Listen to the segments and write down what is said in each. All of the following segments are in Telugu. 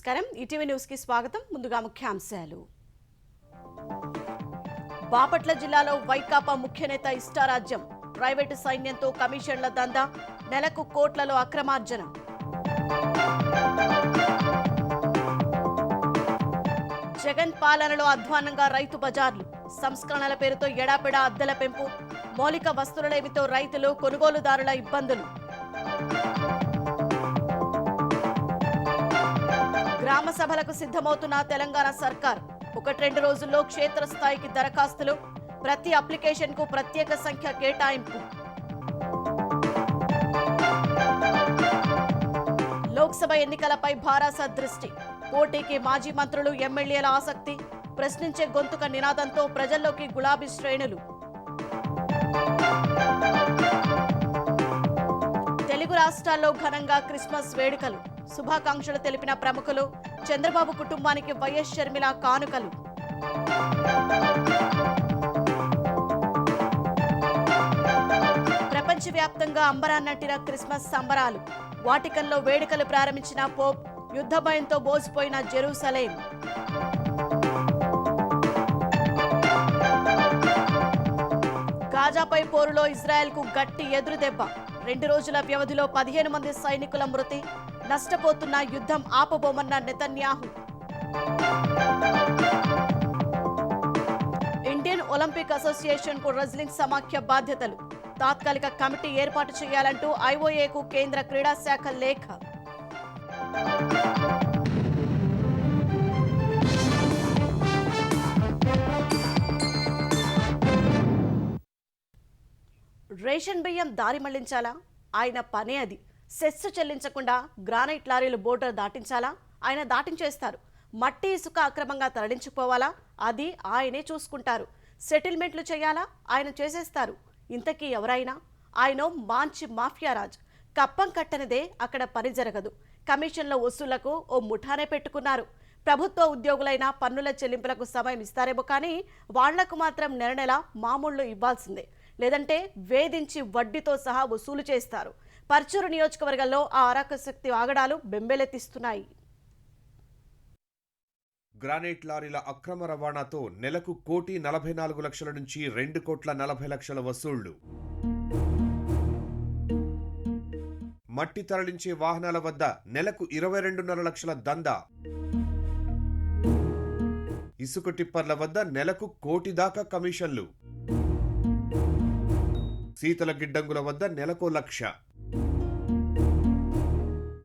నమస్కారం ఈటీవీ న్యూస్ కి స్వాగతం ముందుగా ముఖ్యాంశాలు బాపట్ల జిల్లాలో వైకాపా ముఖ్య నేత ఇష్టారాజ్యం ప్రైవేటు సైన్యంతో కమిషన్ల దందా నెలకు కోట్లలో అక్రమార్జన జగన్ పాలనలో అధ్వానంగా రైతు బజార్లు సంస్కరణల పేరుతో ఎడాపెడా అద్దెల పెంపు మౌలిక వస్తువులేమితో రైతులు కొనుగోలుదారుల ఇబ్బందులు గ్రామ సభలకు సిద్ధమవుతున్న తెలంగాణ సర్కార్ 1-2 రోజుల్లో క్షేత్రస్థాయికి దరఖాస్తులు ప్రతి అప్లికేషన్ కు ప్రత్యేక సంఖ్య కేటాయింపు లోక్సభ ఎన్నికలపై భారాస దృష్టి పోటీకి మాజీ మంత్రులు ఎమ్మెల్యేల ఆసక్తి ప్రశ్నించే గొంతుక నినాదంతో ప్రజల్లోకి గులాబీ శ్రేణులు తెలుగు రాష్ట్రాల్లో ఘనంగా క్రిస్మస్ వేడుకలు శుభాకాంక్షలు తెలిపిన ప్రముఖులు చంద్రబాబు కుటుంబానికి వైఎస్ షర్మిల కానుకలు ప్రపంచవ్యాప్తంగా అంబరాన్నంటిన క్రిస్మస్ సంబరాలు వాటికన్లో వేడుకలు ప్రారంభించిన పోప్ యుద్ధ భయంతో బోసిపోయిన జెరూసలేం గాజాపై పోరులో ఇజ్రాయెల్కు గట్టి ఎదురుదెబ్బ 2 రోజుల వ్యవధిలో 15 మంది సైనికుల మృతి నష్టపోతున్న యుద్ధం ఆపబోమన్న నెతన్యాహు ఇండియన్ ఒలింపిక్ అసోసియేషన్ కు రెజ్లింగ్ సమాఖ్య బాధ్యతలు తాత్కాలిక కమిటీ ఏర్పాటు చేయాలంటూ ఐఓఏకు కేంద్ర క్రీడా శాఖ లేఖ రేషన్ బియ్యం దారి మళ్లించాలా ఆయన పనే అది సెస్ చెల్లించకుండా గ్రానైట్ లారీలు బోర్డర్ దాటించాలా ఆయన దాటించేస్తారు మట్టి ఇసుక అక్రమంగా తరలించుకోవాలా అది ఆయనే చూసుకుంటారు సెటిల్మెంట్లు చేయాలా ఆయన చేసేస్తారు ఇంతకీ ఎవరైనా ఆయన మాంచి మాఫియా రాజ్ కప్పం కట్టనిదే అక్కడ పని జరగదు కమిషన్ల వసూళ్లకు ఓ ముఠానే పెట్టుకున్నారు ప్రభుత్వ ఉద్యోగులైన పన్నుల చెల్లింపులకు సమయం ఇస్తారేమో కానీ వాళ్లకు మాత్రం నెల మామూళ్లు ఇవ్వాల్సిందే లేదంటే వేధించి వడ్డీతో సహా వసూలు చేస్తారు పర్చూరు నియోజకవర్గంలో ఆ అరాకశక్తి ఆగడాలు బెంబేలెత్తిస్తున్నాయి గ్రానైట్ లారీల అక్రమ రవాణాతో నెలకు 1,44,00,000 నుంచి 2,40,00,000 వసూళ్లు మట్టి తరలించే వాహనాల వద్ద నెలకు 22.5 లక్షల దందా ఇసుక టిప్పర్ల వద్ద నెలకు 1 కోటి దాకా కమిషన్లు శీతల గిడ్డంగుల వద్ద నెలకు 1 లక్ష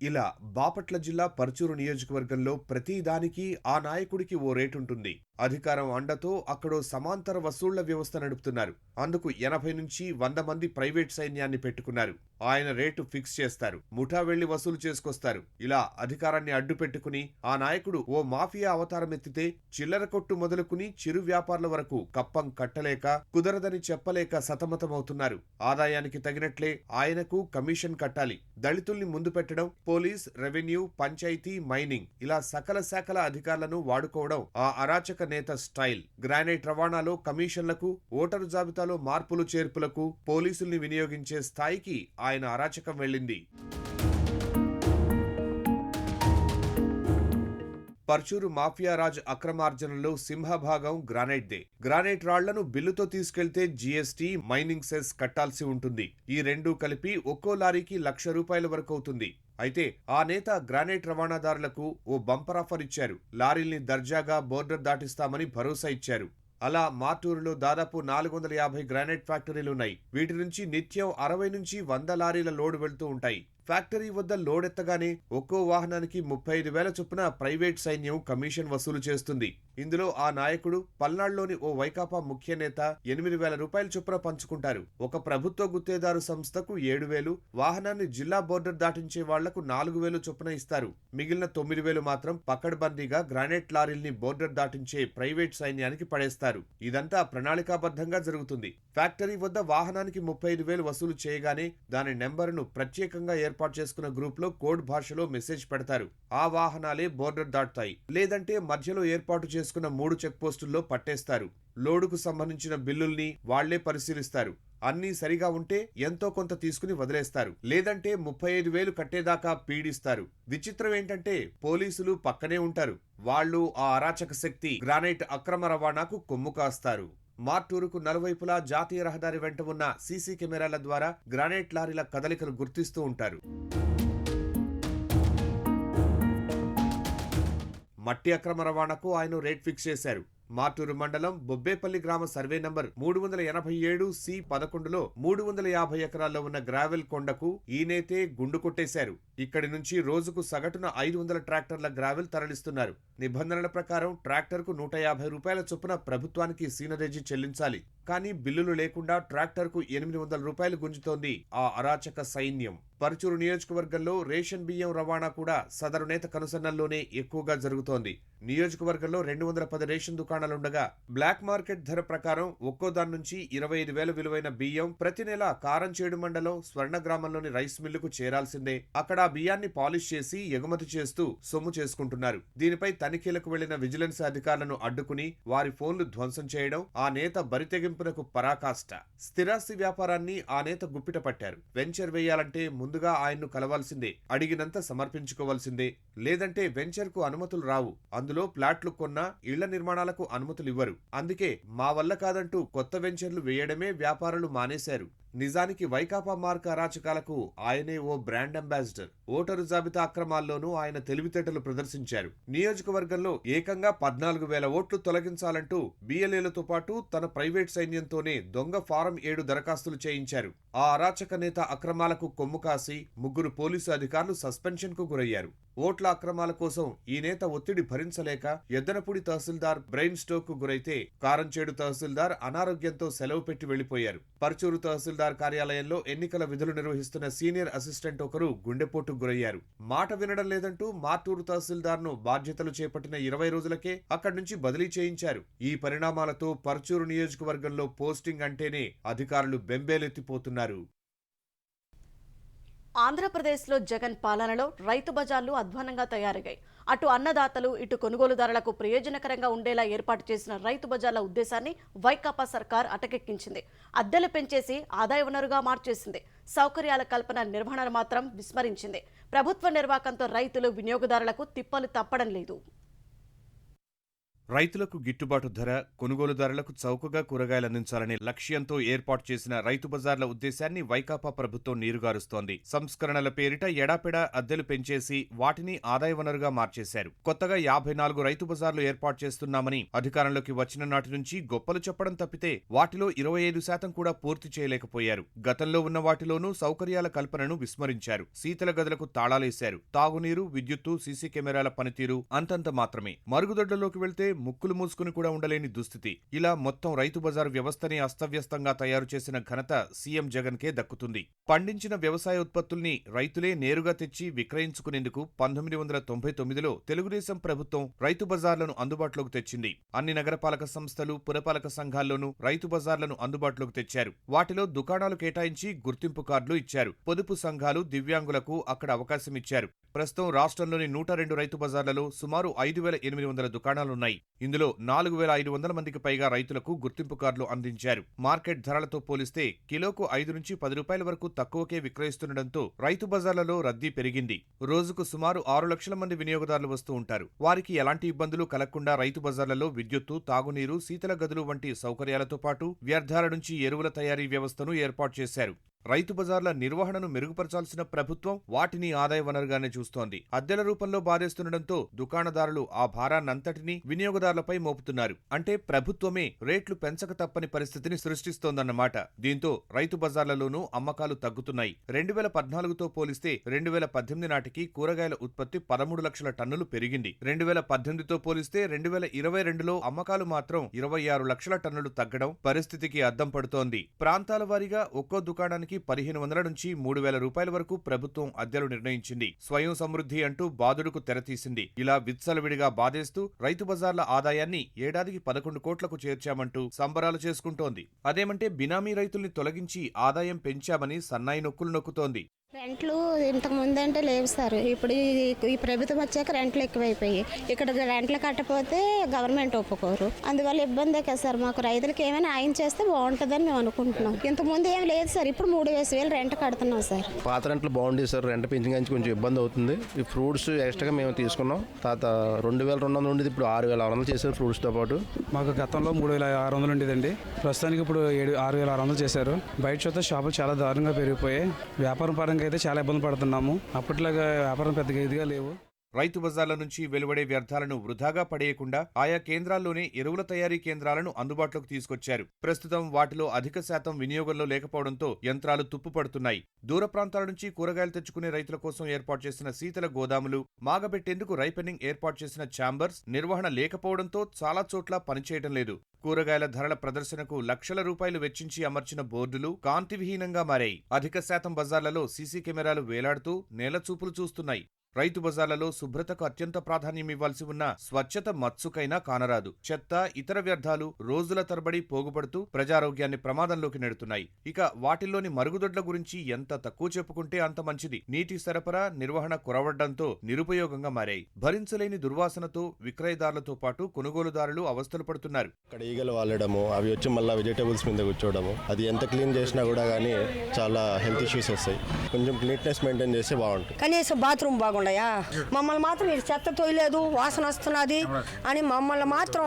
ఇలా బాపట్ల జిల్లా పర్చూరు నియోజకవర్గంలో ప్రతి దానికి ఆ నాయకుడికి ఓ రేటుంటుంది అధికారం అండతో అక్కడో సమాంతర వసూళ్ల వ్యవస్థ నడుపుతున్నారు అందుకు 80 నుంచి 100 మంది ప్రైవేట్ సైన్యాన్ని పెట్టుకున్నారు ఆయన రేటు ఫిక్స్ చేస్తారు ముఠా వెళ్లి వసూలు చేసుకొస్తారు ఇలా అధికారాన్ని అడ్డు పెట్టుకుని ఆ నాయకుడు ఓ మాఫియా అవతారం ఎత్తితే చిల్లర కొట్టు మొదలుకుని చిరు వ్యాపారుల వరకు కప్పం కట్టలేక కుదరదని చెప్పలేక సతమతమవుతున్నారు ఆదాయానికి తగినట్లే ఆయనకు కమిషన్ కట్టాలి దళితుల్ని ముందు పెట్టడం పోలీస్ రెవెన్యూ పంచాయతీ మైనింగ్ ఇలా సకల శాఖల అధికారులను వాడుకోవడం ఆ అరాచక నేత స్టైల్ గ్రానైట్ రవాణాలో కమిషన్లకు ఓటరు జాబితాలో మార్పులు చేర్పులకు పోలీసుల్ని వినియోగించే స్థాయికి ఆయన అరాచకం వెళ్ళింది పర్చూరు మాఫియా రాజ్ అక్రమార్జనలో సింహభాగం గ్రానైట్దే గ్రానైట్ రాళ్లను బిల్లుతో తీసుకెళ్తే జీఎస్టీ మైనింగ్ సెస్ కట్టాల్సి ఉంటుంది ఈ రెండూ కలిపి ఒక్కో లారీకి ₹1,00,000 వరకు అవుతుంది అయితే ఆ నేత గ్రానైట్ రవాణాదారులకు ఓ బంపర్ ఆఫర్ ఇచ్చారు లారీల్ని దర్జాగా బోర్డర్ దాటిస్తామని భరోసా ఇచ్చారు అలా మార్టూరులో దాదాపు 450 గ్రానైట్ ఫ్యాక్టరీలున్నాయి వీటి నుంచి నిత్యం 60 నుంచి 100 లారీల లోడ్ వెళ్తూ ఉంటాయి ఫ్యాక్టరీ వద్ద లోడ్ ఎత్తగానే ఒక్కో వాహనానికి 35,000 చొప్పున ప్రైవేట్ సైన్యం కమిషన్ వసూలు చేస్తుంది ఇందులో ఆ నాయకుడు పల్నాడులోని ఓ వైకాపా ముఖ్య నేత ₹8,000 చొప్పున పంచుకుంటారు ఒక ప్రభుత్వ గుత్తేదారు సంస్థకు 7,000 వాహనాన్ని జిల్లా బోర్డర్ దాటించే వాళ్లకు 4,000 చొప్పున ఇస్తారు మిగిలిన 9,000 మాత్రం పకడ్బందీగా గ్రానైట్ లారీల్ని బోర్డర్ దాటించే ప్రైవేట్ సైన్యానికి పడేస్తారు ఇదంతా ప్రణాళికాబద్ధంగా జరుగుతుంది ఫ్యాక్టరీ వద్ద వాహనానికి 35,000 వసూలు చేయగానే దాని నెంబరును ప్రత్యేకంగా ఏర్పాటు చేసుకున్న గ్రూప్ లో కోడ్ భాషలో మెసేజ్ పెడతారు ఆ వాహనాలే బోర్డర్ దాటుతాయి లేదంటే మధ్యలో ఏర్పాటు చేసుకున్న 3 చెక్ పోస్టుల్లో పట్టేస్తారు లోడుకు సంబంధించిన బిల్లుల్ని వాళ్లే పరిశీలిస్తారు అన్నీ సరిగా ఉంటే ఎంతో కొంత తీసుకుని వదిలేస్తారు, లేదంటే 35,000 కట్టేదాకా పీడిస్తారు. విచిత్రం ఏంటంటే పోలీసులు పక్కనే ఉంటారు. వాళ్ళు ఆ అరాచక శక్తి గ్రానైట్ అక్రమ రవాణాకు కొమ్ము కాస్తారు. మార్టూరుకు నలువైపులా జాతీయ రహదారి వెంట ఉన్న సీసీ కెమెరాల ద్వారా గ్రానైట్ లారీల కదలికలు గుర్తిస్తూ ఉంటారు. మట్టి అక్రమ రవాణాకు ఆయన రేట్ ఫిక్స్ చేశారు. మార్టూరు మండలం బొబ్బేపల్లి గ్రామ సర్వే నంబర్ 387C11లో 350 ఎకరాల్లో ఉన్న గ్రావెల్ కొండకు ఈనేతే గుండు కొట్టేశారు. ఇక్కడి నుంచి రోజుకు సగటున 500 ట్రాక్టర్ల గ్రావెల్ తరలిస్తున్నారు. నిబంధనల ప్రకారం ట్రాక్టర్కు 150 రూపాయల చొప్పున ప్రభుత్వానికి సీనరేజీ చెల్లించాలి. కానీ బిల్లులు లేకుండా ట్రాక్టర్కు 800 రూపాయలు గుంజుతోంది ఆ అరాచక సైన్యం. పరుచూరు నియోజకవర్గంలో రేషన్ బియ్యం రవాణా కూడా సదరు నేత కనుసన్నల్లోనే ఎక్కువగా జరుగుతోంది. నియోజకవర్గంలో 210 రేషన్ దుకాణాలుండగా బ్లాక్ మార్కెట్ ధర ప్రకారం ఒక్కో దాని నుంచి 25,000 విలువైన బియ్యం ప్రతి నెల కారంచేడు మండలం స్వర్ణ గ్రామంలోని రైస్ మిల్లుకు చేరాల్సిందే. అక్కడ ఆ బియ్యాన్ని పాలిష్ చేసి ఎగుమతి చేస్తూ సొమ్ము చేసుకుంటున్నారు. దీనిపై తనిఖీలకు వెళ్లిన విజిలెన్స్ అధికారులను అడ్డుకుని వారి ఫోన్లు ధ్వంసం చేయడం ఆ నేత బరితెగింపునకు పరాకాష్ట. స్థిరాస్తి వ్యాపారాన్ని ఆ నేత గుప్పిట పట్టారు. వెంచర్ వేయాలంటే ముందుగా ఆయన్ను కలవాల్సిందే, అడిగినంత సమర్పించుకోవాల్సిందే. లేదంటే వెంచర్ కు అనుమతులు రావు. అందులో ప్లాట్లు కొన్నా ఇళ్ల నిర్మాణాలకు అనుమతులు ఇవ్వరు. అందుకే మా వల్ల కాదంటూ కొత్త వెంచర్లు వేయడమే వ్యాపారులు మానేశారు. నిజానికి వైకాపా మార్క అరాచకాలకు ఆయనే ఓ బ్రాండ్ అంబాసిడర్. ఓటరు జాబితా అక్రమాల్లోనూ ఆయన తెలివితేటలు ప్రదర్శించారు. నియోజకవర్గంలో ఏకంగా 14,000 ఓట్లు తొలగించాలంటూ బిఎల్ఏలతో పాటు తన ప్రైవేట్ సైన్యంతోనే దొంగ ఫారం 7 దరఖాస్తులు చేయించారు. ఆ అరాచక నేత అక్రమాలకు కొమ్ము కాసి 3 పోలీసు అధికారులు సస్పెన్షన్ కు గురయ్యారు. ఓట్ల అక్రమాల కోసం ఈ నేత ఒత్తిడి భరించలేక ఎద్దనపూడి తహసీల్దార్ బ్రెయిన్ స్ట్రోక్ కు గురైతే కారంచేడు తహసీల్దార్ అనారోగ్యంతో సెలవు పెట్టి వెళ్లిపోయారు. పరుచూరు తహసీల్దార్ కార్యాలయంలో ఎన్నికల విధులు నిర్వహిస్తున్న సీనియర్ అసిస్టెంట్ ఒకరు గుండెపోటుకు గురయ్యారు. మాట వినడం లేదంటూ మార్టూరు తహసీల్దార్ ను బాధ్యతలు చేపట్టిన 20 రోజులకే అక్కడి నుంచి బదిలీ చేయించారు. ఈ పరిణామాలతో పరుచూరు నియోజకవర్గంలో పోస్టింగ్ అంటేనే అధికారులు బెంబేలెత్తిపోతున్నారు. ఆంధ్రప్రదేశ్లో జగన్ పాలనలో రైతు బజార్లు అధ్వానంగా తయారయ్యాయి. అటు అన్నదాతలు ఇటు కొనుగోలుదారులకు ప్రయోజనకరంగా ఉండేలా ఏర్పాటు చేసిన రైతు బజార్ల ఉద్దేశాన్ని వైకాపా సర్కార్ అటకెక్కించింది. అద్దెలు పెంచేసి ఆదాయ వనరుగా మార్చేసింది. సౌకర్యాల కల్పన నిర్వహణను మాత్రం విస్మరించింది. ప్రభుత్వ నిర్వాకంతో రైతులు వినియోగదారులకు తిప్పలు తప్పడం లేదు. రైతులకు గిట్టుబాటు ధర, కొనుగోలుదారులకు చౌకగా కూరగాయలు అందించాలనే లక్ష్యంతో ఏర్పాటు చేసిన రైతు బజార్ల ఉద్దేశాన్ని వైకాపా ప్రభుత్వం నీరుగారుస్తోంది. సంస్కరణల పేరిట ఎడాపెడా అద్దెలు పెంచేసి వాటిని ఆదాయ వనరుగా మార్చేశారు. కొత్తగా 54 రైతు బజార్లు ఏర్పాటు చేస్తున్నామని అధికారంలోకి వచ్చిన నాటి నుంచి గొప్పలు చెప్పడం తప్పితే వాటిలో 25% కూడా పూర్తి చేయలేకపోయారు. గతంలో ఉన్న వాటిలోనూ సౌకర్యాల కల్పనను విస్మరించారు. శీతల గదులకు తాళాలేశారు. తాగునీరు, విద్యుత్తు, సీసీ కెమెరాల పనితీరు అంతంత మాత్రమే. మరుగుదొడ్లలోకి వెళ్తే ముక్కులు మూసుకుని కూడా ఉండలేని దుస్థితి. ఇలా మొత్తం రైతు బజారు వ్యవస్థని అస్తవ్యస్తంగా తయారు చేసిన ఘనత సీఎం జగన్ కే దక్కుతుంది. పండించిన వ్యవసాయ ఉత్పత్తుల్ని రైతులే నేరుగా తెచ్చి విక్రయించుకునేందుకు 1999లో తెలుగుదేశం ప్రభుత్వం రైతు బజార్లను అందుబాటులోకి తెచ్చింది. అన్ని నగరపాలక సంస్థలు, పురపాలక సంఘాల్లోనూ రైతు బజార్లను అందుబాటులోకి తెచ్చారు. వాటిలో దుకాణాలు కేటాయించి గుర్తింపు కార్డులు ఇచ్చారు. పొదుపు సంఘాలు, దివ్యాంగులకు అక్కడ అవకాశం ఇచ్చారు. ప్రస్తుతం రాష్ట్రంలోని 102 రైతు బజార్లలో సుమారు 5,800 దుకాణాలున్నాయి. ఇందులో 4,500 మందికి పైగా రైతులకు గుర్తింపు కార్డులు అందించారు. మార్కెట్ ధరలతో పోలిస్తే కిలోకు 5 నుంచి 10 రూపాయల వరకు తక్కువకే విక్రయిస్తుండటంతో రైతు బజార్లలో రద్దీ పెరిగింది. రోజుకు సుమారు 6 లక్షల మంది వినియోగదారులు వస్తూ ఉంటారు. వారికి ఎలాంటి ఇబ్బందులు కలగకుండా రైతు బజార్లలో విద్యుత్తు, తాగునీరు, శీతల గదులు వంటి సౌకర్యాలతో పాటు వ్యర్థాల నుంచి ఎరువుల తయారీ వ్యవస్థను ఏర్పాటు చేశారు. రైతు బజార్ల నిర్వహణను మెరుగుపరచాల్సిన ప్రభుత్వం వాటిని ఆదాయ వనరుగానే చూస్తోంది. అద్దెల రూపంలో బాధేస్తుండటంతో దుకాణదారులు ఆ భారాన్నంతటినీ వినియోగదారులపై మోపుతున్నారు. అంటే ప్రభుత్వమే రేట్లు పెంచక తప్పని పరిస్థితిని సృష్టిస్తోందన్నమాట. దీంతో రైతు బజార్లలోనూ అమ్మకాలు తగ్గుతున్నాయి. 2014తో పోలిస్తే 2018 నాటికి కూరగాయల ఉత్పత్తి 13 లక్షల టన్నులు పెరిగింది. 2018తో పోలిస్తే 2022లో అమ్మకాలు మాత్రం 26 లక్షల టన్నులు తగ్గడం పరిస్థితికి అద్దం పడుతోంది. ప్రాంతాల వారీగా ఒక్కో దుకాణానికి 1,500 నుంచి 3,000 రూపాయల వరకు ప్రభుత్వం అద్దెలు నిర్ణయించింది. స్వయం సమృద్ధి అంటూ బాదుడుకు తెరతీసింది. ఇలా విచ్చలవిడిగా బాధేస్తూ రైతు బజార్ల ఆదాయాన్ని ఏడాదికి 11 కోట్లకు చేర్చామంటూ సంబరాలు చేసుకుంటోంది. అదేమంటే బినామీ రైతుల్ని తొలగించి ఆదాయం పెంచామని సన్నాయి నొక్కులు నొక్కుతోంది. రెంట్లు ఇంతకు ముందు అంటే లేవు సార్. ఇప్పుడు ఈ ప్రభుత్వం వచ్చాక రెంట్లు ఎక్కువైపోయి ఇక్కడ రెంట్లు కట్టకపోతే గవర్నమెంట్ ఒప్పుకోరు. అందువల్ల ఇబ్బందే కదా సార్. మాకు రైతులకు ఏమైనా ఆయన చేస్తే బాగుంటుందని మేము అనుకుంటున్నాం. ఇంతకు ముందు ఏం లేదు సార్. ఇప్పుడు 3,000 రెంట్ కడుతున్నాం సార్. పాత రెంట్లు బాగుండేది సార్. రెంట్ పెంచింగ్ కొంచెం ఇబ్బంది అవుతుంది. ఈ ఫ్రూట్స్ ఎక్స్ట్రాగా మేము తీసుకున్నాం. తాత 2,200 ఉండేది, ఇప్పుడు 6,600 చేశారు ఫ్రూట్స్తో పాటు. మాకు గతంలో 3,600 ఉండేదండి. ప్రస్తుతానికి ఇప్పుడు 6,600 చేశారు. బయట చూస్తే షాపులు చాలా దారుణంగా పెరిగిపోయాయి. వ్యాపారం పరంగా అయితే చాలా ఇబ్బంది పడుతున్నాము. అప్పట్లాగా వ్యాపారం పెద్దగా ఇదిగా లేవు. రైతు బజార్ల నుంచి వెలువడే వ్యర్థాలను వృధాగా పడేయకుండా ఆయా కేంద్రాల్లోనే ఎరువుల తయారీ కేంద్రాలను అందుబాటులోకి తీసుకొచ్చారు. ప్రస్తుతం వాటిలో అధిక శాతం వినియోగంలో లేకపోవడంతో యంత్రాలు తుప్పుపడుతున్నాయి. దూర ప్రాంతాల నుంచి కూరగాయలు తెచ్చుకునే రైతుల కోసం ఏర్పాటు చేసిన శీతల గోదాములు, మాగబెట్టేందుకు రైపెనింగ్ ఏర్పాటు చేసిన ఛాంబర్స్ నిర్వహణ లేకపోవడంతో చాలా చోట్ల పనిచేయడం లేదు. కూరగాయల ధరల ప్రదర్శనకు లక్షల రూపాయలు వెచ్చించి అమర్చిన బోర్డులు కాంతివిహీనంగా మారాయి. అధిక శాతం బజార్లలో సీసీ కెమెరాలు వేలాడుతూ నేలచూపులు చూస్తున్నాయి. రైతు బజార్లలో శుభ్రతకు అత్యంత ప్రాధాన్యం ఇవ్వాల్సి ఉన్న స్వచ్ఛత మత్సుకైనా కానరాదు. చెత్త, ఇతర వ్యర్థాలు రోజుల తరబడి పోగుపడుతూ ప్రజారోగ్యాన్ని ప్రమాదంలోకి నెడుతున్నాయి. ఇక వాటిల్లోని మరుగుదొడ్ల గురించి ఎంత తక్కువ చెప్పుకుంటే అంత మంచిది. నీటి సరఫరా, నిర్వహణ కొరవడంతో నిరుపయోగంగా మారాయి. భరించలేని దుర్వాసనతో విక్రయదారులతో పాటు కొనుగోలుదారులు అవస్థలు పడుతున్నారు. ఇక్కడ ఈగలు వాలడము, అవి వచ్చి మళ్ళీ వెజిటేబుల్స్ మీద కూర్చోవడము, అది ఎంత క్లీన్ చేసినా కూడా కానీ చాలా హెల్త్ ఇష్యూస్ వస్తాయి. కొంచెం నీట్నెస్ మెయింటైన్ చేస్తే బాగుంటుంది. కనీసం బాత్రూమ్ బాగుండయా? మమ్మల్ని మాత్రం ఇది చెత్త తోయలేదు, వాసన వస్తున్నది అని మమ్మల్ని మాత్రం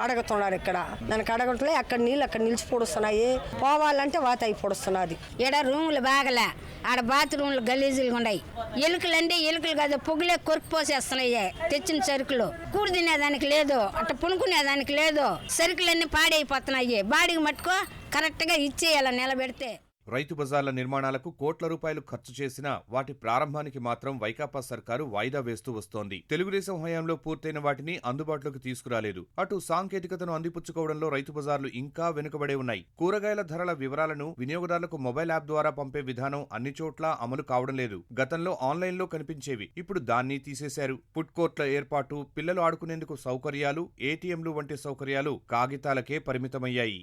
అడుగుతున్నారు. ఇక్కడ దానికి అడగట్లే. అక్కడ నీళ్ళు అక్కడ నిలిచి పొడుస్తున్నాయి. పోవాలంటే వాత అయి పొడుస్తున్నది. ఈడ రూములు బాగలే, ఆడ బాత్రూమ్లు గలీజులుగా ఉన్నాయి. ఎలుకలు అంటే ఎలుకలు కాదు, పొగులే కొరికి పోసేస్తున్నాయి. తెచ్చిన సరుకులు కూడి తినేదానికి లేదు, అట్ట పునుకునేదానికి లేదు. సరుకులన్నీ పాడైపోతున్నాయి. బాడీకి మట్టుకో కరెక్ట్గా ఇచ్చేయాలని నిలబెడితే. రైతు బజార్ల నిర్మాణాలకు కోట్ల రూపాయలు ఖర్చు చేసినా వాటి ప్రారంభానికి మాత్రం వైకాపా సర్కారు వాయిదా వేస్తూ వస్తోంది. తెలుగుదేశం హయాంలో పూర్తయిన వాటిని అందుబాటులోకి తీసుకురాలేదు. అటు సాంకేతికతను అందిపుచ్చుకోవడంలో రైతు బజార్లు ఇంకా వెనుకబడే ఉన్నాయి. కూరగాయల ధరల వివరాలను వినియోగదారులకు మొబైల్ యాప్ ద్వారా పంపే విధానం అన్ని చోట్ల అమలు కావడం లేదు. గతంలో ఆన్లైన్లో కనిపించేవి, ఇప్పుడు దాన్ని తీసేశారు. ఫుడ్ కోర్ట్ల ఏర్పాటు, పిల్లలు ఆడుకునేందుకు సౌకర్యాలు, ఏటీఎంలు వంటి సౌకర్యాలు కాగితాలకే పరిమితమయ్యాయి.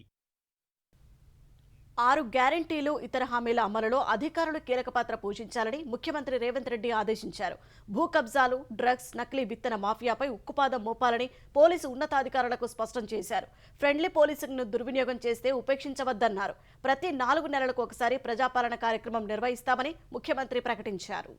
6 గ్యారంటీలు, ఇతర హామీల అమలులో అధికారులు కీలక పాత్ర పోషించాలని ముఖ్యమంత్రి రేవంత్ రెడ్డి ఆదేశించారు. భూ కబ్జాలు, డ్రగ్స్, నకిలీ విత్తన మాఫియాపై ఉక్కుపాదం మోపాలని పోలీసు ఉన్నతాధికారులకు స్పష్టం చేశారు. ఫ్రెండ్లీ పోలీసింగ్ను దుర్వినియోగం చేస్తే ఉపేక్షించవద్దన్నారు. ప్రతి 4 నెలలకు ఒకసారి ప్రజాపాలన కార్యక్రమం నిర్వహిస్తామని ముఖ్యమంత్రి ప్రకటించారు.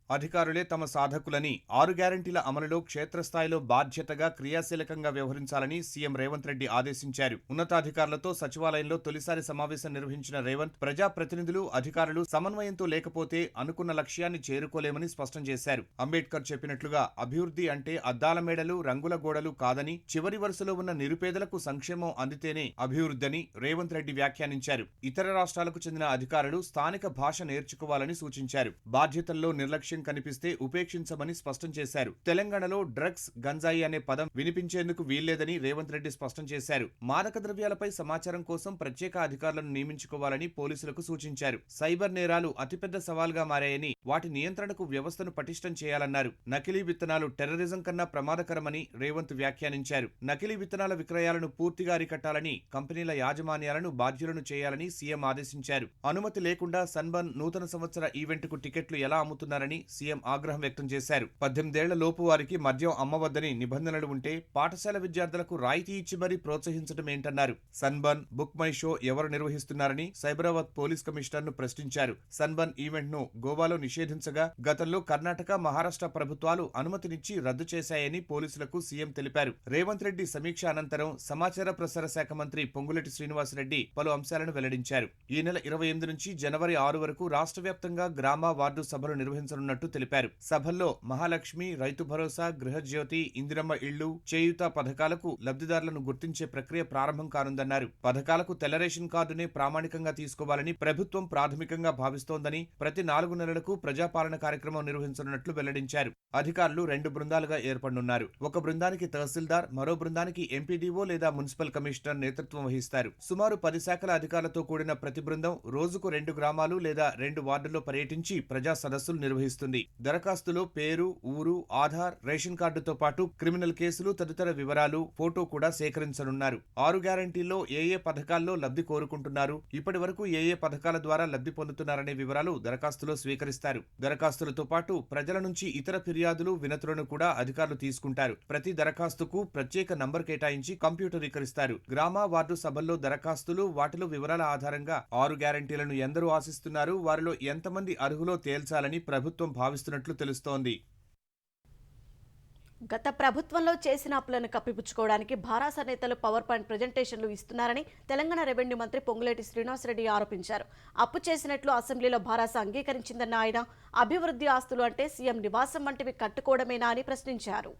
అధికారులే తమ సాధకులని, 6 గ్యారంటీల అమలులో క్షేత్రస్థాయిలో బాధ్యతగా క్రియాశీలకంగా వ్యవహరించాలని సీఎం రేవంత్ రెడ్డి ఆదేశించారు. ఉన్నతాధికారులతో సచివాలయంలో తొలిసారి సమావేశం నిర్వహించిన రేవంత్ ప్రజాప్రతినిధులు, అధికారులు సమన్వయంతో లేకపోతే అనుకున్న లక్ష్యాన్ని చేరుకోలేమని స్పష్టం చేశారు. అంబేద్కర్ చెప్పినట్లుగా అభివృద్ధి అంటే అద్దాల మేడలు, రంగుల గోడలు కాదని, చివరి వరుసలో ఉన్న నిరుపేదలకు సంక్షేమం అందితేనే అభివృద్ధని రేవంత్ రెడ్డి వ్యాఖ్యానించారు. ఇతర రాష్ట్రాలకు చెందిన అధికారులు స్థానిక భాష నేర్చుకోవాలని సూచించారు. బాధ్యతల్లో నిర్లక్ష్యం కనిపిస్తే ఉపేక్షించమని స్పష్టం చేశారు. తెలంగాణలో డ్రగ్స్, గంజాయి అనే పదం వినిపించేందుకు వీల్లేదని రేవంత్ రెడ్డి స్పష్టం చేశారు. మాదక ద్రవ్యాలపై సమాచారం కోసం ప్రత్యేక అధికారులను నియమించుకోవాలని పోలీసులకు సూచించారు. సైబర్ నేరాలు అతిపెద్ద సవాల్గా మారాయని, వాటి నియంత్రణకు వ్యవస్థను పటిష్టం చేయాలన్నారు. నకిలీ విత్తనాలు టెర్రరిజం కన్నా ప్రమాదకరమని రేవంత్ వ్యాఖ్యానించారు. నకిలీ విత్తనాల విక్రయాలను పూర్తిగా అరికట్టాలని, కంపెనీల యాజమాన్యాలను బాధ్యులను చేయాలని సీఎం ఆదేశించారు. అనుమతి లేకుండా సన్బర్న్ నూతన సంవత్సర ఈవెంట్కు టికెట్లు ఎలా అమ్ముతున్నారని సీఎం ఆగ్రహం వ్యక్తం చేశారు. 18 ఏళ్ల లోపు వారికి మద్యం అమ్మవద్దని నిబంధనలు ఉంటే పాఠశాల విద్యార్థులకు రాయితీ ఇచ్చి మరీ ప్రోత్సహించడం ఏంటన్నారు. సన్బర్న్, బుక్ మై షో ఎవరు నిర్వహిస్తున్నారని సైబరాబాద్ పోలీస్ కమిషనర్ ను ప్రశ్నించారు. సన్బర్న్ ఈవెంట్ ను గోవాలో నిషేధించగా గతంలో కర్ణాటక, మహారాష్ట్ర ప్రభుత్వాలు అనుమతినిచ్చి రద్దు చేశాయని పోలీసులకు సీఎం తెలిపారు. రేవంత్ రెడ్డి సమీక్ష అనంతరం సమాచార ప్రసార శాఖ మంత్రి పొంగులేటి శ్రీనివాసరెడ్డి పలు అంశాలను వెల్లడించారు. ఈ నెల 28 నుంచి జనవరి 6 వరకు రాష్ట్ర వ్యాప్తంగా గ్రామ, వార్డు సభలు నిర్వహించనున్నట్టు తెలిపారు. సభల్లో మహాలక్ష్మి, రైతు భరోసా, గృహజ్యోతి, ఇందిరమ్మ ఇళ్లు, చేయూత పథకాలకు లబ్ధిదారులను గుర్తించే ప్రక్రియ ప్రారంభం కానుందన్నారు. పథకాలకు తెల్ల రేషన్ కార్డునే ప్రామాణికంగా తీసుకోవాలని ప్రభుత్వం ప్రాథమికంగా భావిస్తోందని, ప్రతి 4 నెలలకు ప్రజాపాలన కార్యక్రమం నిర్వహించనున్నట్లు వెల్లడించారు. అధికారులు 2 బృందాలుగా ఏర్పడనున్నారు. ఒక బృందానికి తహసీల్దార్, మరో బృందానికి ఎంపీడీఓ లేదా మున్సిపల్ కమిషనర్ నేతృత్వం వహిస్తారు. సుమారు 10 శాఖల అధికారులతో కూడిన ప్రతి బృందం రోజుకు 2 గ్రామాలు లేదా 2 వార్డుల్లో పర్యటించి ప్రజా సదస్సులు నిర్వహిస్తుంది. సేకరిస్తుంది. దరఖాస్తులో పేరు, ఊరు, ఆధార్, రేషన్ కార్డుతో పాటు క్రిమినల్ కేసులు తదితర వివరాలు, ఫోటో కూడా సేకరించనున్నారు. 6 గ్యారంటీల్లో ఏ పథకాల్లో లబ్ధి కోరుకుంటున్నారు, ఇప్పటి వరకు ఏ పథకాల ద్వారా లబ్ధి పొందుతున్నారనే వివరాలు దరఖాస్తులో స్వీకరిస్తారు. దరఖాస్తులతో పాటు ప్రజల నుంచి ఇతర ఫిర్యాదులు, వినతులను కూడా అధికారులు తీసుకుంటారు. ప్రతి దరఖాస్తుకు ప్రత్యేక నంబర్ కేటాయించి కంప్యూటరీకరిస్తారు. గ్రామ, వార్డు సభల్లో దరఖాస్తులు, వాటిలో వివరాల ఆధారంగా 6 గ్యారంటీలను ఎందరూ ఆశిస్తున్నారు, వారిలో ఎంతమంది అర్హులో తేల్చాలని ప్రభుత్వం భావిస్తున్నట్లు తెలుస్తోంది. గత ప్రభుత్వంలో చేసిన అప్పులను కప్పిపుచ్చుకోవడానికి భారాస నేతలు పవర్ పాయింట్ ప్రజెంటేషన్లు ఇస్తున్నారని తెలంగాణ రెవెన్యూ మంత్రి పొంగులేటి శ్రీనివాసరెడ్డి ఆరోపించారు. అప్పు చేసినట్లు అసెంబ్లీలో భారాస అంగీకరించిందన్న ఆయన అభివృద్ధి ఆస్తులు అంటే సీఎం నివాసం వంటివి కట్టుకోవడమేనా అని ప్రశ్నించారు.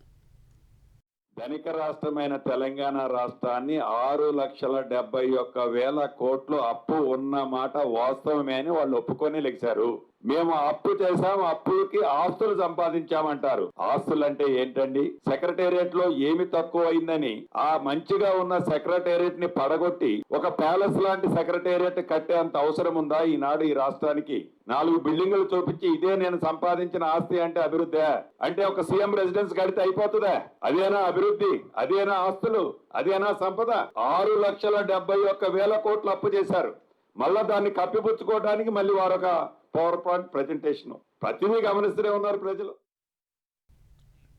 ధనిక రాష్ట్రమైన తెలంగాణ రాష్ట్రాన్ని 6,71,000 కోట్లు అప్పు ఉన్న మాట వాస్తవమే అని వాళ్ళు ఒప్పుకొని లెక్కారు. మేము అప్పు చేశాం, అప్పులకి ఆస్తులు సంపాదించామంటారు. ఆస్తులు అంటే ఏంటండి? సెక్రటేరియట్ లో ఏమి తక్కువ అయిందని ఆ మంచిగా ఉన్న సెక్రటేరియట్ ని పడగొట్టి ఒక ప్యాలెస్ లాంటి సెక్రటేరియట్ కట్టేంత అవసరం ఉందా ఈనాడు ఈ రాష్ట్రానికి? 4 బిల్డింగులు చూపించి ఇదే నేను సంపాదించిన ఆస్తి అంటే అభివృద్ధి? అంటే ఒక సీఎం రెసిడెన్స్ కడితే అయిపోతుందా? అదేనా అభివృద్ధి? అదేనా ఆస్తులు? అదేనా సంపద? 6,71,000 కోట్లు అప్పు చేశారు. మళ్ళా దాన్ని కప్పిపుచ్చుకోవడానికి మళ్ళీ వారొక పవర్ పాయింట్ ప్రెజెంటేషన్. ప్రతిదీ గమనిస్తూనే ఉన్నారు ప్రజలు.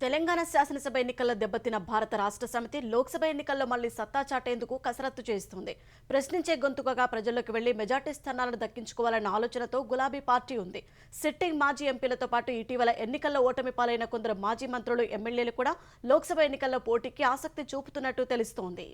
తెలంగాణ శాసనసభ ఎన్నికల్లో దెబ్బతిన్న భారత రాష్ట్ర సమితి లోక్సభ ఎన్నికల్లో మళ్లీ సత్తా చాటేందుకు కసరత్తు చేస్తుంది. ప్రశ్నించే గొంతుకగా ప్రజల్లోకి వెళ్లి మెజార్టీ స్థానాలను దక్కించుకోవాలన్న ఆలోచనతో గులాబీ పార్టీ ఉంది. సిట్టింగ్ మాజీ ఎంపీలతో పాటు ఇటీవల ఎన్నికల్లో ఓటమి పాలైన కొందరు మాజీ మంత్రులు, ఎమ్మెల్యేలు కూడా లోక్సభ ఎన్నికల్లో పోటీకి ఆసక్తి చూపుతున్నట్టు తెలుస్తోంది.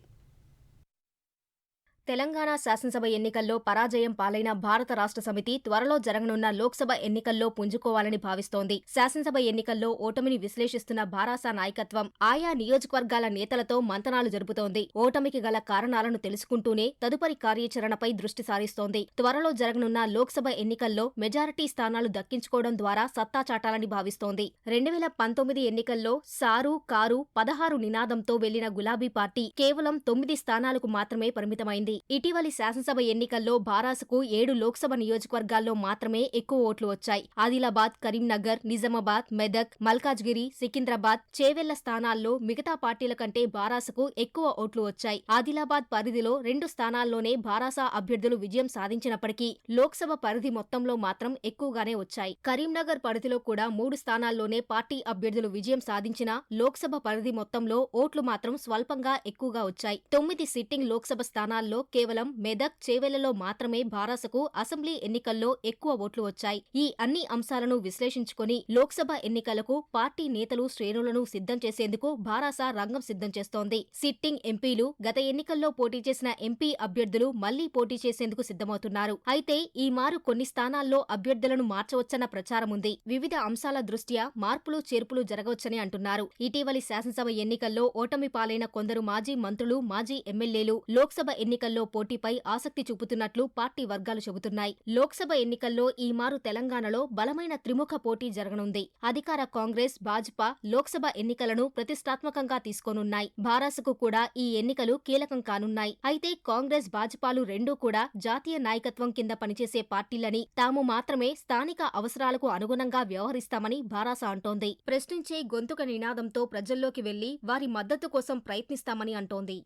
తెలంగాణ శాసనసభ ఎన్నికల్లో పరాజయం పాలైన భారత రాష్ట్ర సమితి త్వరలో జరగనున్న లోక్సభ ఎన్నికల్లో పుంజుకోవాలని భావిస్తోంది. శాసనసభ ఎన్నికల్లో ఓటమిని విశ్లేషిస్తున్న భారాస నాయకత్వం ఆయా నియోజకవర్గాల నేతలతో మంతనాలు జరుపుతోంది. ఓటమికి గల కారణాలను తెలుసుకుంటూనే తదుపరి కార్యాచరణపై దృష్టి సారిస్తోంది. త్వరలో జరగనున్న లోక్సభ ఎన్నికల్లో మెజారిటీ స్థానాలు దక్కించుకోవడం ద్వారా సత్తా చాటాలని భావిస్తోంది. 2019 ఎన్నికల్లో సారు కారు 16 నినాదంతో వెళ్లిన గులాబీ పార్టీ కేవలం 9 స్థానాలకు మాత్రమే పరిమితమైంది. ఇటీవలి శాసనసభ ఎన్నికల్లో భారాసకు 7 లోక్సభ నియోజకవర్గాల్లో మాత్రమే ఎక్కువ ఓట్లు వచ్చాయి. ఆదిలాబాద్, కరీంనగర్, నిజామాబాద్, మెదక్, మల్కాజ్గిరి, సికింద్రాబాద్, చేవెళ్ల స్థానాల్లో మిగతా పార్టీల కంటే భారాసకు ఎక్కువ ఓట్లు వచ్చాయి. ఆదిలాబాద్ పరిధిలో 2 స్థానాల్లోనే భారాస అభ్యర్థులు విజయం సాధించినప్పటికీ లోక్సభ పరిధి మొత్తంలో మాత్రం ఎక్కువగానే వచ్చాయి. కరీంనగర్ పరిధిలో కూడా 3 స్థానాల్లోనే పార్టీ అభ్యర్థులు విజయం సాధించినా లోక్సభ పరిధి మొత్తంలో ఓట్లు మాత్రం స్వల్పంగా ఎక్కువగా వచ్చాయి. 9 సిట్టింగ్ లోక్సభ స్థానాల్లో కేవలం మెదక్, చేవెళ్లలో మాత్రమే భారాసకు అసెంబ్లీ ఎన్నికల్లో ఎక్కువ ఓట్లు వచ్చాయి. ఈ అన్ని అంశాలను విశ్లేషించుకుని లోక్సభ ఎన్నికలకు పార్టీ నేతలు, శ్రేణులను సిద్ధం చేసేందుకు భారాస రంగం సిద్ధం చేస్తోంది. సిట్టింగ్ ఎంపీలు, గత ఎన్నికల్లో పోటీ చేసిన ఎంపీ అభ్యర్థులు మళ్లీ పోటీ చేసేందుకు సిద్ధమవుతున్నారు. అయితే ఈ మారు కొన్ని స్థానాల్లో అభ్యర్థులను మార్చవచ్చన్న ప్రచారముంది. వివిధ అంశాల దృష్ట్యా మార్పులు, చేర్పులు జరగవచ్చని అంటున్నారు. ఇటీవలి శాసనసభ ఎన్నికల్లో ఓటమి పాలైన కొందరు మాజీ మంత్రులు, మాజీ ఎమ్మెల్యేలు లోక్సభ ఎన్నికల్లో పోటీపై ఆసక్తి చూపుతున్నట్లు పార్టీ వర్గాలు చెబుతున్నాయి. లోక్సభ ఎన్నికల్లో ఈ మారు తెలంగాణలో బలమైన త్రిముఖ పోటీ జరగనుంది. అధికార కాంగ్రెస్, భాజపా లోక్సభ ఎన్నికలను ప్రతిష్టాత్మకంగా తీసుకోనున్నాయి. భారాసకు కూడా ఈ ఎన్నికలు కీలకం కానున్నాయి. అయితే కాంగ్రెస్, భాజపాలు రెండూ కూడా జాతీయ నాయకత్వం కింద పనిచేసే పార్టీలని, తాము మాత్రమే స్థానిక అవసరాలకు అనుగుణంగా వ్యవహరిస్తామని భారాస అంటోంది. ప్రశ్నించే గొంతుక నినాదంతో ప్రజల్లోకి వెళ్లి వారి మద్దతు కోసం ప్రయత్నిస్తామని అంటోంది.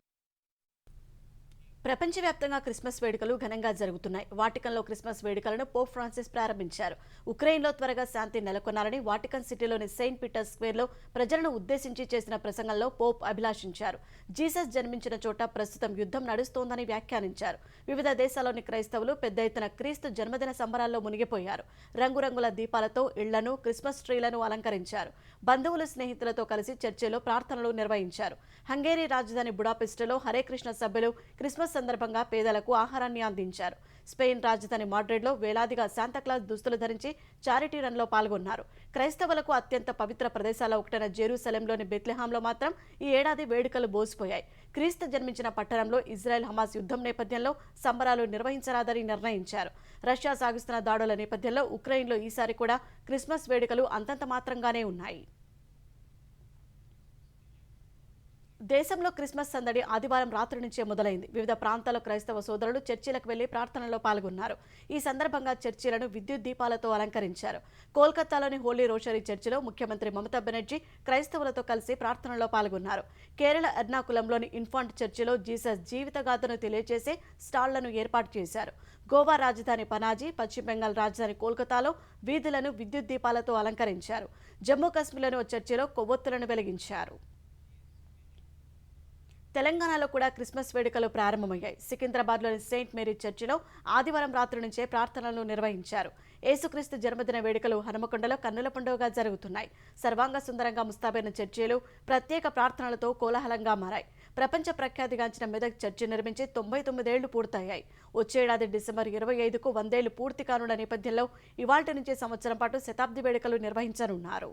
ప్రపంచవ్యాప్తంగా క్రిస్మస్ వేడుకలు ఘనంగా జరుగుతున్నాయి. వాటికన్లో క్రిస్మస్ వేడుకలను పోప్ ఫ్రాన్సిస్ ప్రారంభించారు. ఉక్రెయిన్లో త్వరగా శాంతి నెలకొనాలని వాటికన్ సిటీలోని సెయింట్ పీటర్స్ స్క్వేర్లో ప్రజలను ఉద్దేశించి చేసిన ప్రసంగంలో పోప్ అభిలాషించారు. జీసస్ జన్మించిన చోట ప్రస్తుతం యుద్ధం నడుస్తోందని వ్యాఖ్యానించారు. వివిధ దేశాల్లోని క్రైస్తవులు పెద్ద ఎత్తున క్రీస్తు జన్మదిన సంబరాల్లో మునిగిపోయారు. రంగురంగుల దీపాలతో ఇళ్లను, క్రిస్మస్ ట్రీలను అలంకరించారు. బంధువులు, స్నేహితులతో కలిసి చర్చిలో ప్రార్థనలు నిర్వహించారు. హంగేరీ రాజధాని బుడాపెస్టులో హరే కృష్ణ సభ్యులు క్రిస్మస్ సందర్భంగా పేదలకు ఆహారాన్ని అందించారు. స్పెయిన్ రాజధాని మాడ్రిడ్లో వేలాదిగా శాంతాక్లాస్ దుస్తులు ధరించి చారిటీ రన్లో పాల్గొన్నారు. క్రైస్తవులకు అత్యంత పవిత్ర ప్రదేశాల ఒకటైన జెరూసలేంలోని బెత్లెహాంలో మాత్రం ఈ ఏడాది వేడుకలు బోసిపోయాయి. క్రీస్తు జన్మించిన పట్టణంలో ఇజ్రాయెల్ హమాస్ యుద్ధం నేపథ్యంలో సంబరాలు నిర్వహించరాదని నిర్ణయించారు. రష్యా సాగిస్తున్న దాడుల నేపథ్యంలో ఉక్రెయిన్లో ఈసారి కూడా క్రిస్మస్ వేడుకలు అంతంత మాత్రంగానే ఉన్నాయి. దేశంలో క్రిస్మస్ సందడి ఆదివారం రాత్రి నుంచే మొదలైంది. వివిధ ప్రాంతాల్లో క్రైస్తవ సోదరులు చర్చిలకు వెళ్లి ప్రార్థనలో పాల్గొన్నారు. ఈ సందర్భంగా చర్చిలను విద్యుత్ దీపాలతో అలంకరించారు. కోల్కతాలోని హోలీ రోషరీ చర్చిలో ముఖ్యమంత్రి మమతా బెనర్జీ క్రైస్తవులతో కలిసి ప్రార్థనలో పాల్గొన్నారు. కేరళ ఎర్నాకులంలోని ఇన్ఫాంట్ చర్చిలో జీసస్ జీవితగాథను తెలియజేసే స్టాళ్లను ఏర్పాటు చేశారు. గోవా రాజధాని పనాజీ, పశ్చిమ బెంగాల్ రాజధాని కోల్కతాలో వీధులను విద్యుత్ దీపాలతో అలంకరించారు. జమ్మూ కాశ్మీర్లోని ఓ చర్చిలో కొవ్వొత్తులను వెలిగించారు. తెలంగాణలో కూడా క్రిస్మస్ వేడుకలు ప్రారంభమయ్యాయి. సికింద్రాబాద్లోని సెయింట్ మేరీ చర్చిలో ఆదివారం రాత్రి నుంచే ప్రార్థనలు నిర్వహించారు. యేసుక్రీస్తు జన్మదిన వేడుకలు హనుమకొండలో కన్నుల పండుగగా జరుగుతున్నాయి. సర్వాంగ సుందరంగా ముస్తాబైన చర్చిలు ప్రత్యేక ప్రార్థనలతో కోలాహలంగా మారాయి. ప్రపంచ ప్రఖ్యాతిగాంచిన మెదక్ చర్చి నిర్మించి 99 ఏళ్లు పూర్తయ్యాయి. వచ్చే ఏడాది డిసెంబర్ 25కు 100 ఏళ్లు పూర్తి కానున్న నేపథ్యంలో ఇవాళ్టి నుంచి సంవత్సరం పాటు శతాబ్ది వేడుకలు నిర్వహించనున్నారు.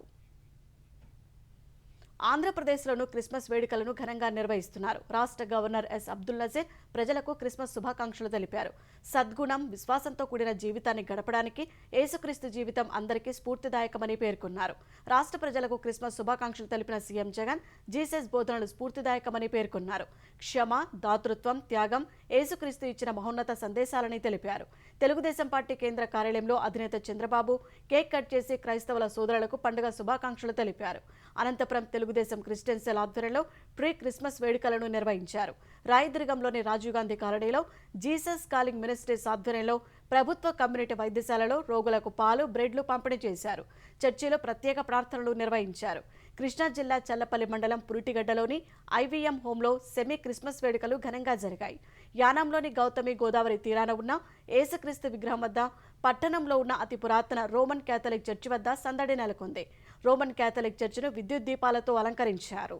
ఆంధ్రప్రదేశ్లోనూ క్రిస్మస్ వేడుకలను ఘనంగా నిర్వహిస్తున్నారు. రాష్ట్ర గవర్నర్ ఎస్ అబ్దుల్ నజీర్ ప్రజలకు క్రిస్మస్ శుభాకాంక్షలు తెలిపారు. సద్గుణం, విశ్వాసంతో కూడిన జీవితాన్ని గడపడానికి యేసుక్రీస్తు జీవితం అందరికీ స్ఫూర్తిదాయకమని పేర్కొన్నారు. రాష్ట్ర ప్రజలకు క్రిస్మస్ శుభాకాంక్షలు తెలిపిన సీఎం జగన్ జీసస్ బోధనలు స్ఫూర్తిదాయకమని పేర్కొన్నారు. క్షమ, దాతృత్వం, త్యాగం యేసుక్రీస్తు ఇచ్చిన మహోన్నత సందేశాలని తెలిపారు. తెలుగుదేశం పార్టీ కేంద్ర కార్యాలయంలో అధినేత చంద్రబాబు కేక్ కట్ చేసి క్రైస్తవుల సోదరులకు పండుగ శుభాకాంక్షలు తెలిపారు. అనంతపురం తెలుగుదేశం క్రిస్టియన్ సెల్ ఆధ్వర్యంలో ప్రీ క్రిస్మస్ వేడుకలను నిర్వహించారు. రాయదుర్గంలోని రాజీవ్ గాంధీ కాలనీలో జీసస్ కాలింగ్ మినిస్ట్రీస్ ఆధ్వర్యంలో ప్రభుత్వ కమ్యూనిటీ వైద్యశాలలో రోగులకు పాలు, బ్రెడ్లు పంపిణీ చేశారు. చర్చిలో ప్రత్యేక ప్రార్థనలు నిర్వహించారు. కృష్ణా జిల్లా చల్లపల్లి మండలం పురిటిగడ్డలోని ఐవీఎం హోంలో సెమీ క్రిస్మస్ వేడుకలు ఘనంగా జరిగాయి. యానాంలోని గౌతమి గోదావరి తీరాన ఉన్న యేసుక్రీస్తు విగ్రహం వద్ద, పట్టణంలో ఉన్న అతి పురాతన రోమన్ క్యాథలిక్ చర్చి వద్ద సందడి నెలకొంది. రోమన్ క్యాథలిక్ చర్చిను విద్యుత్ దీపాలతో అలంకరించారు.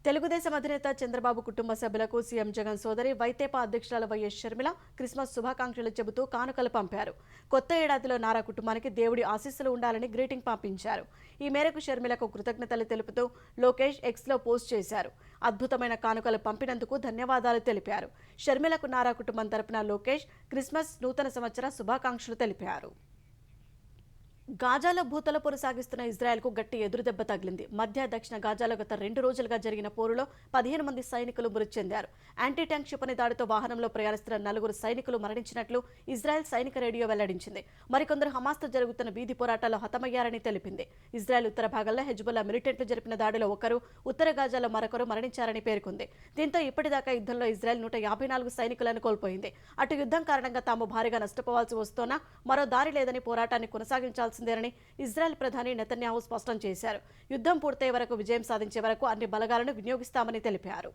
తెలుగుదేశం అధినేత చంద్రబాబు కుటుంబ సభ్యులకు సీఎం జగన్ సోదరి వైతేపా అధ్యక్షురాలు వైఎస్ షర్మిల క్రిస్మస్ శుభాకాంక్షలు చెబుతూ కానుకలు పంపారు. కొత్త ఏడాదిలో నారా కుటుంబానికి దేవుడి ఆశీస్సులు ఉండాలని గ్రీటింగ్ పంపించారు. ఈ మేరకు షర్మిలకు కృతజ్ఞతలు తెలుపుతూ లోకేష్ ఎక్స్లో పోస్ట్ చేశారు. అద్భుతమైన కానుకలు పంపినందుకు ధన్యవాదాలు తెలిపారు. షర్మిలకు నారా కుటుంబం తరపున లోకేష్ క్రిస్మస్, నూతన సంవత్సర శుభాకాంక్షలు తెలిపారు. గాజాలో భూతల పోరు సాగిస్తున్న ఇజ్రాయెల్కు గట్టి ఎదురుదెబ్బ తగిలింది. మధ్య దక్షిణ గాజాలో గత 2 రోజులుగా జరిగిన పోరులో 15 మంది సైనికులు మృతి చెందారు. యాంటీ ట్యాంక్ క్షిపణి దాడితో వాహనంలో ప్రయాణిస్తున్న 4 సైనికులు మరణించినట్లు ఇజ్రాయెల్ సైనిక రేడియో వెల్లడించింది. మరికొందరు హమాస్తో జరుగుతున్న వీధి పోరాటాల్లో హతమయ్యారని తెలిపింది. ఇజ్రాయెల్ ఉత్తర భాగంలో హెజ్బుల్లా మిలిటెంట్లు జరిపిన దాడిలో ఒకరు, ఉత్తర గాజాలో మరొకరు మరణించారని పేర్కొంది. దీంతో ఇప్పటిదాకా యుద్ధంలో ఇజ్రాయెల్ 154 సైనికులను కోల్పోయింది. అటు యుద్ధం కారణంగా తాము భారీగా నష్టపోవాల్సి వస్తోన్నా మరో దారి లేదని పోరాటాన్ని కొనసాగించాల్సిందేనని ఇజ్రాయెల్ ప్రధాని నెతన్యాహు స్పష్టం చేశారు. యుద్ధం పూర్తయ్యే వరకు, విజయం సాధించే వరకు అన్ని బలగాలను వినియోగిస్తామని తెలిపారు.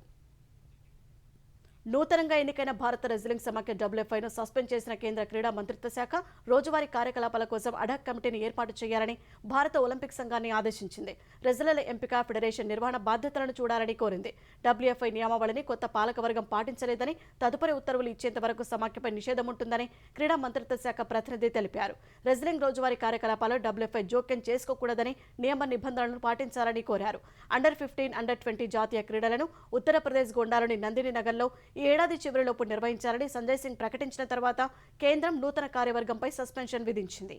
నూతనంగా ఎన్నికైన భారత రెజ్లింగ్ సమాఖ్య WFIను సస్పెండ్ చేసిన కేంద్ర క్రీడా మంత్రిత్వ శాఖ రోజువారీ కార్యకలాపాల కోసం అడాక్ కమిటీని ఏర్పాటు చేయాలని భారత ఒలింపిక్ సంఘాన్ని ఆదేశించింది. రెజ్లర్ల ఎంపిక, ఫెడరేషన్ నిర్వహణ బాధ్యతలను చూడాలని కోరింది. WFI నియమావళిని కొత్త పాలకవర్గం పాటించలేదని, తదుపరి ఉత్తర్వులు ఇచ్చేంత వరకు సమాఖ్యపై నిషేధం ఉంటుందని క్రీడా మంత్రిత్వ శాఖ ప్రతినిధి తెలిపారు. రెజ్లింగ్ రోజువారీ కార్యకలాపాల్లో WFI జోక్యం చేసుకోకూడదని, నియమ నిబంధనలను పాటించాలని కోరారు. అండర్-15, అండర్-20 జాతీయ క్రీడలను ఉత్తరప్రదేశ్ గోండాలోని నందిని నగర్లో ఈ ఏడాది చివరిలోపు నిర్వహించాలని సంజయ్ సింగ్ ప్రకటించిన తర్వాత కేంద్రం నూతన కార్యవర్గంపై సస్పెన్షన్ విధించింది.